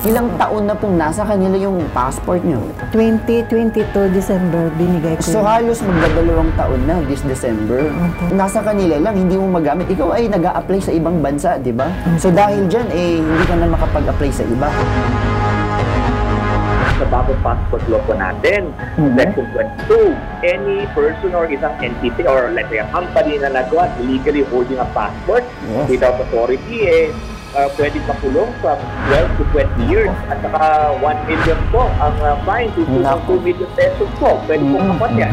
Ilang taon na pong nasa kanila yung passport nyo? 2022 December binigay ko. So halos magdadalawang taon na this December. Nasa kanila lang, hindi mo magamit. Ikaw ay nag-a-apply sa ibang bansa, di ba? So dahil dyan, hindi ka na makapag-apply sa iba. Sa bagong passport law po natin, Section 22, any person or isang entity or let's say a company na nagawa illegally holding a passport without authority, pwede makulong from 12 to 20 years at saka 1 million po ang fine to 2 million pesos po. Pwede po kapat yan.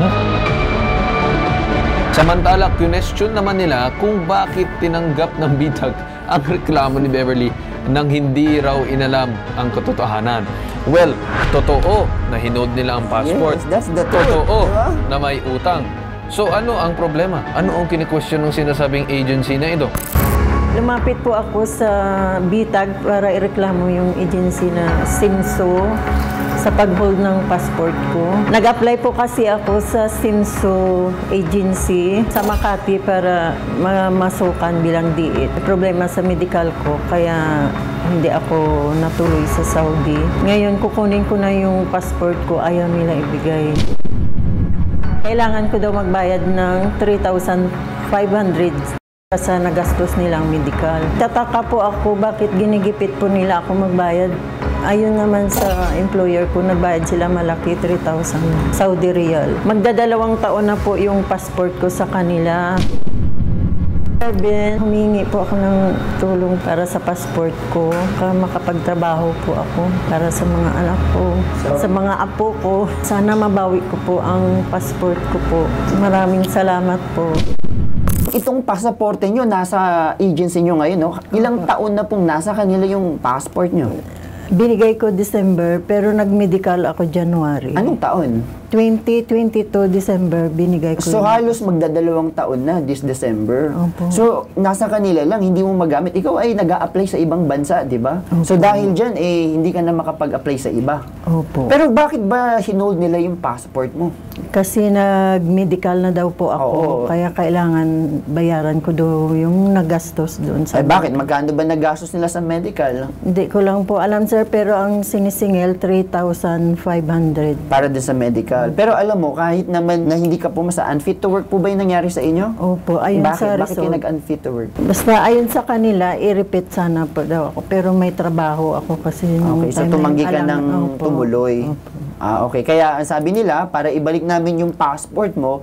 Samantala, question naman nila kung bakit tinanggap ng bitag ang reklamo ni Beverly nang hindi raw inalam ang katotohanan. Well, totoo na hinold nila ang passport. Yes, that's the truth, totoo diba? na may utang. So ano ang problema? Ano ang kini-question ng sinasabing agency na ito? Lumapit po ako sa bitag para ireklamo yung agency na Simso sa pag-hold ng passport ko. Nag-apply po kasi ako sa Simso agency sa Makati para masukan bilang DIIT. Problema sa medical ko kaya hindi ako natuloy sa Saudi. Ngayon kukunin ko na yung passport ko, ayaw nila ibigay. Kailangan ko daw magbayad ng 3,500 sa nagastos nilang medical. Tataka po ako bakit ginigipit po nila ako magbayad. Ayun naman sa employer ko, nagbayad sila malaki, 3,000 Saudi Riyal. Magdadalawang taon na po yung passport ko sa kanila. Humingi po ako ng tulong para sa passport ko, para makapagtrabaho po ako para sa mga anak ko, sa mga apo ko. Sana mabawi ko po ang passport ko po. Maraming salamat po. Itong pasaporte nyo, nasa agency nyo ngayon, no? Ilang taon na pong nasa kanila yung passport nyo? Binigay ko December, pero nag-medical ako January. Anong taon? 2022 December binigay ko. So halos magdadalawang taon na this December. Opo. So nasa kanila lang, hindi mo magamit. Ikaw ay nag-a-apply sa ibang bansa, di ba? So dahil dyan, hindi ka na makapag-apply sa iba. Opo. Pero bakit ba hinold nila yung passport mo? Kasi nag-medical na daw po ako. Oo. Kaya kailangan bayaran ko daw yung nagastos doon sa... Ay bakit? Magkano ba nagastos nila sa medical? Hindi ko lang po alam, sir, pero ang sinisingil 3,500. Para din sa medical. Pero alam mo, kahit naman na hindi ka pumasa, unfit to work po ba yung nangyari sa inyo? Opo, ayun sa result. Bakit kayo nag-unfit to work? Basta ayon sa kanila, i-repeat sana po daw ako. Pero may trabaho ako kasi nung okay, so time tumanggi ka alam, ng opo, tumuloy. opo. Okay. Kaya ang sabi nila, para ibalik namin yung passport mo,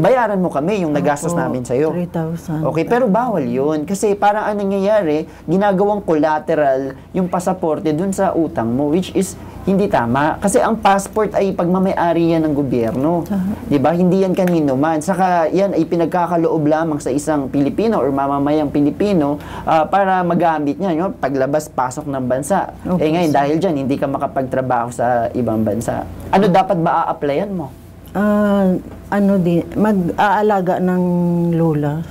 bayaran mo kami yung nagastos namin sa'yo. 3,000. Okay, pero bawal yun. Kasi parang ang nangyayari, ginagawang collateral yung pasaporte dun sa utang mo, which is hindi tama. Kasi ang passport ay pagmamayari yan ng gobyerno. Diba? Hindi yan kanino man. Saka yan ay pinagkakaloob lamang sa isang Pilipino or mamamayang Pilipino para magamit niya, no? Paglabas, pasok ng bansa. Okay, ngayon, dahil dyan, hindi ka makapagtrabaho sa ibang bansa. Ano dapat ba a-applyan mo? Mag-aalaga ng lola.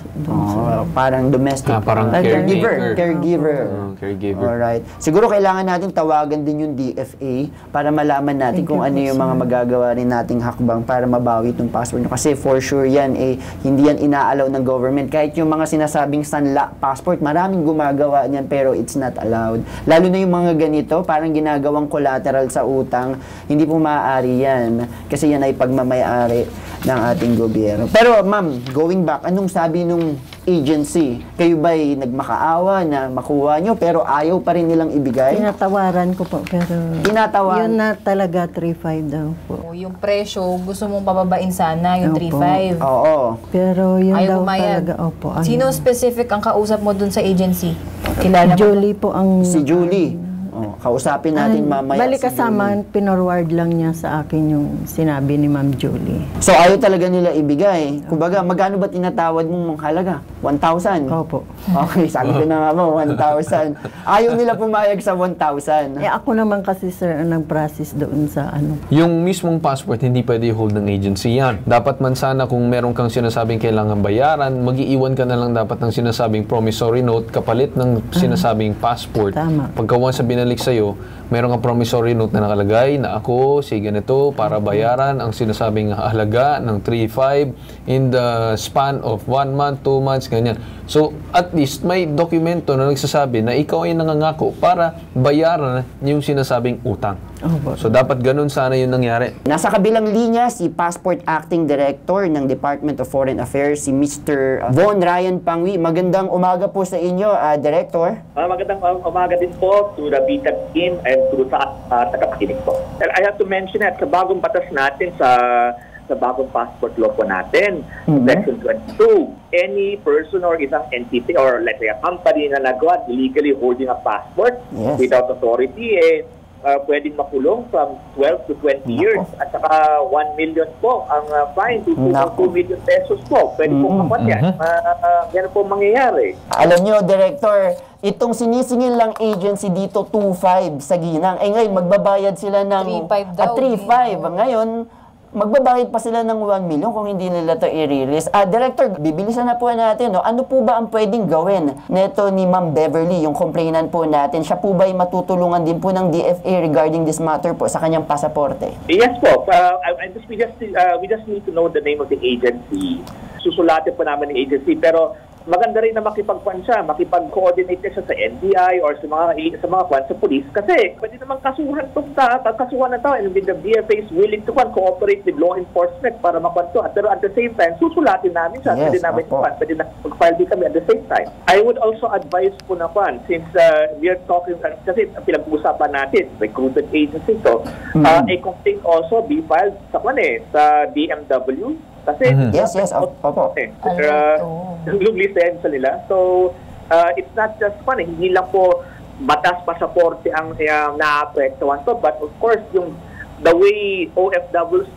Parang domestic. Parang caregiver. Caregiver. Alright. Siguro kailangan natin tawagan din yung DFA para malaman natin kung ano yung mga magagawa rin nating hakbang para mabawi itong passport. Kasi for sure yan, hindi yan inaalaw ng government. Kahit yung mga sinasabing sanla passport, maraming gumagawa niyan pero it's not allowed. Lalo na yung mga ganito, parang ginagawang collateral sa utang, hindi po maaari yan. Kasi yan ay pagmamayari ng ating gobyerno. Pero ma'am, going back, anong sabi nung agency? Kayo ba'y nagmakaawa na makuha nyo pero ayaw pa rin nilang ibigay? Tinatawaran ko po, pero yun na talaga 3,500 daw po. Yung presyo, gusto mong pababain sana, yung 3,500. Oo. Pero yun ayaw daw umayag. talaga, opo. Sino specific ang kausap mo dun sa agency? Kilala mo? Julie po ang... Si Julie. Kausapin natin mamaya Balik kasama, pinorward lang niya sa akin yung sinabi ni Ma'am Julie. So ayaw talaga nila ibigay. Kumbaga, magkano ba tinatawad mong halaga? 1,000? Opo. Okay, sabi ko na nga mo, 1,000. Ayaw nila pumayag sa 1,000. Ako naman kasi, sir, ang nag-process doon sa ano. Yung mismong passport, hindi pwede hold ng agency yan. Dapat man sana kung meron kang sinasabing kailangan bayaran, mag-iiwan ka na lang dapat ng sinasabing promissory note kapalit ng sinasabing passport. Tama. Pagka once na binalik sa'yo, meron kang promissory note na nakalagay na ako, si ganito, para bayaran ang sinasabing halaga ng 3,500 in the span of 1 month, 2 months, ganyan. So, at least may dokumento na nagsasabi na ikaw ay nangangako para bayaran yung sinasabing utang. So, dapat ganun sana yung nangyari. Nasa kabilang linya, si Passport Acting Director ng Department of Foreign Affairs, si Mr. Von Ryan Pangui. Magandang umaga po sa inyo, Director. Magandang umaga din po to the BTAG team and to sa tagapakinig po. And I have to mention that sa bagong batas natin sa bagong passport law po natin, Section 22, any person or isang entity or let's say a company na nagawa illegally holding a passport without authority, pwedeng makulong from 12 to 20 years at saka 1 million po ang fine to 2 million pesos po. Pwede pong makuha yan. Yan po mangyayari. Alam nyo, Director, itong sinisingil lang agency dito, 2,500 sa ginang. Ngayon, magbabayad sila ng 3,500 daw. 3,500. Ngayon, magbabayad pa sila ng 1 million kung hindi nila to i-release. Director, bibilisan na po natin. No? Ano po ba ang pwedeng gawin neto ni Ma'am Beverly, yung complainant po natin? Siya po ba ay matutulungan din po ng DFA regarding this matter po sa kanyang pasaporte? Yes po. We just need to know the name of the agency. Susulatin po namin ng agency. Pero maganda rin na makipag-coordinate siya sa NBI or sa mga kwan sa police kasi pwede naman kasuhan na tao and the DFA is willing to cooperate with law enforcement para makwanto. Pero at the same time, susulatin namin siya. Pwede namin pwede na mag-file din kami at the same time. I would also advise po na since we are talking, kasi pinag-uusapan natin, recruitment agency, so a complaint also be filed sa DMW. Kasi yes, opo. Luglisan sa nila. So, it's not just hindi lang po batas pasaporte ang na-apektuhan to, but of course, the way OFWs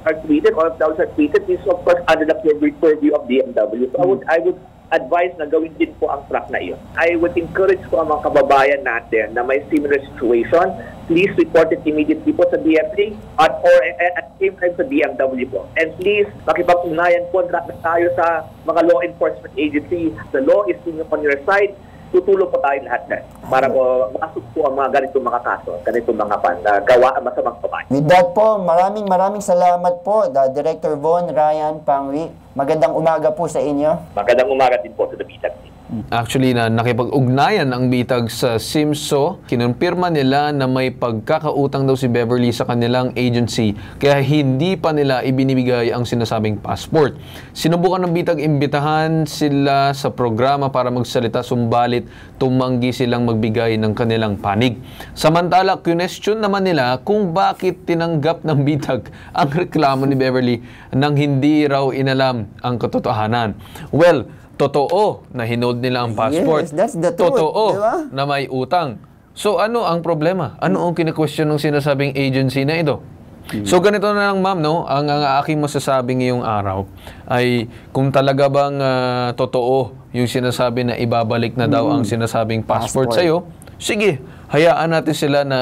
are treated is of course under the purview of DMW. So, I would advise na gawin din po ang track na iyon. I would encourage po ang mga kababayan natin na may similar situation, please report it immediately po sa DFA or at the same time sa DMW po. And please, makipag-ugnayan po na tayo sa mga law enforcement agency. The law is on your side. Tutulong po tayo lahat na para po makasok po ang mga ganitong mga kaso, ganitong mga gawa ang masamang pamain. With that po, maraming salamat po, Director Von Ryan Pangui. Magandang umaga po sa inyo. Magandang umaga din po sa BTAG team. Actually, na nakipag-ugnayan ang BTAG sa SIMSO, kinumpirma nila na may pagkakautang daw si Beverly sa kanilang agency, kaya hindi pa nila ibinibigay ang sinasabing passport. Sinubukan ng BTAG imbitahan sila sa programa para magsalita, sumbalit tumanggi silang magbigay ng kanilang panig. Samantala, question naman nila kung bakit tinanggap ng BTAG ang reklamo ni Beverly nang hindi raw inalam ang katotohanan. Well, totoo na hinold nila ang passport. Yes, that's the truth. Totoo diba? na may utang. So ano ang problema? Ano ang kine-question ng sinasabing agency na ito? So ganito na lang ma'am, no? Ang aking masasabi ngayong araw ay kung talaga bang totoo yung sinasabi na ibabalik na daw ang sinasabing passport sa'yo, sige, hayaan natin sila na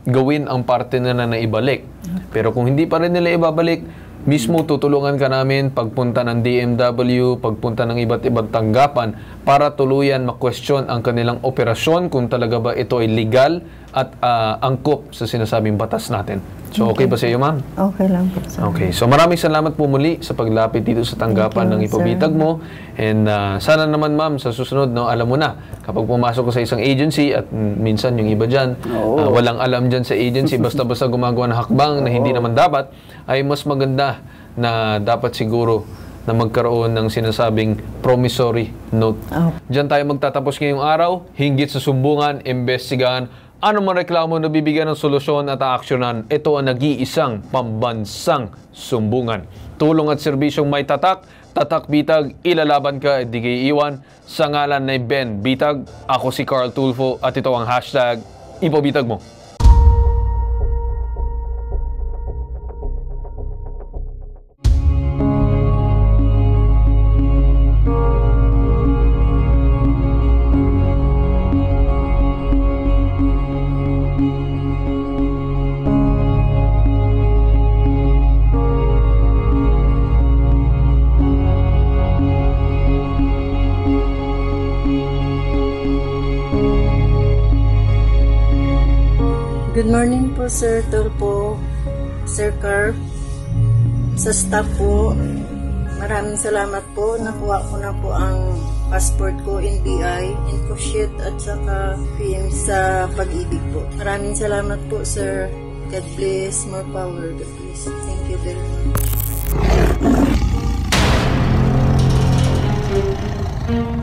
gawin ang parte nila na ibalik. Pero kung hindi pa rin nila ibabalik, mismo tutulungan ka namin pagpunta ng DMW, pagpunta ng iba't ibang tanggapan para tuluyan ma-question ang kanilang operasyon kung talaga ba ito ay legal at angkop sa sinasabing batas natin. So, okay ba sa iyo, ma'am? Okay lang po. Okay. So, maraming salamat po muli sa paglapit dito sa tanggapan ng ipabitag mo. And sana naman, ma'am, sa susunod, no, alam mo na, kapag pumasok ko sa isang agency at minsan yung iba dyan, walang alam dyan sa agency, basta-basta gumagawa ng hakbang na hindi naman dapat, ay mas maganda na dapat siguro na magkaroon ng sinasabing promissory note. Diyan tayo magtatapos ngayong araw, hinggit sa sumbungan, imbestigahan, ano man reklamo na bibigyan ng solusyon at aaksyonan, ito ang nag-iisang pambansang sumbungan. Tulong at serbisyong may tatak, Tatak Bitag, ilalaban ka at di kayo iwan. Sa ngalan ni Ben Bitag, ako si Carl Tulfo at ito ang hashtag ipabitag mo. morning po, Sir Tulpo, Sir Carp, sa staff po. Maraming salamat po. Nakuha ko na po ang passport ko, NBI, InfoSheet at saka PM sa Pag-ibig po. Maraming salamat po, Sir. God bless. More power. God bless. Thank you very much.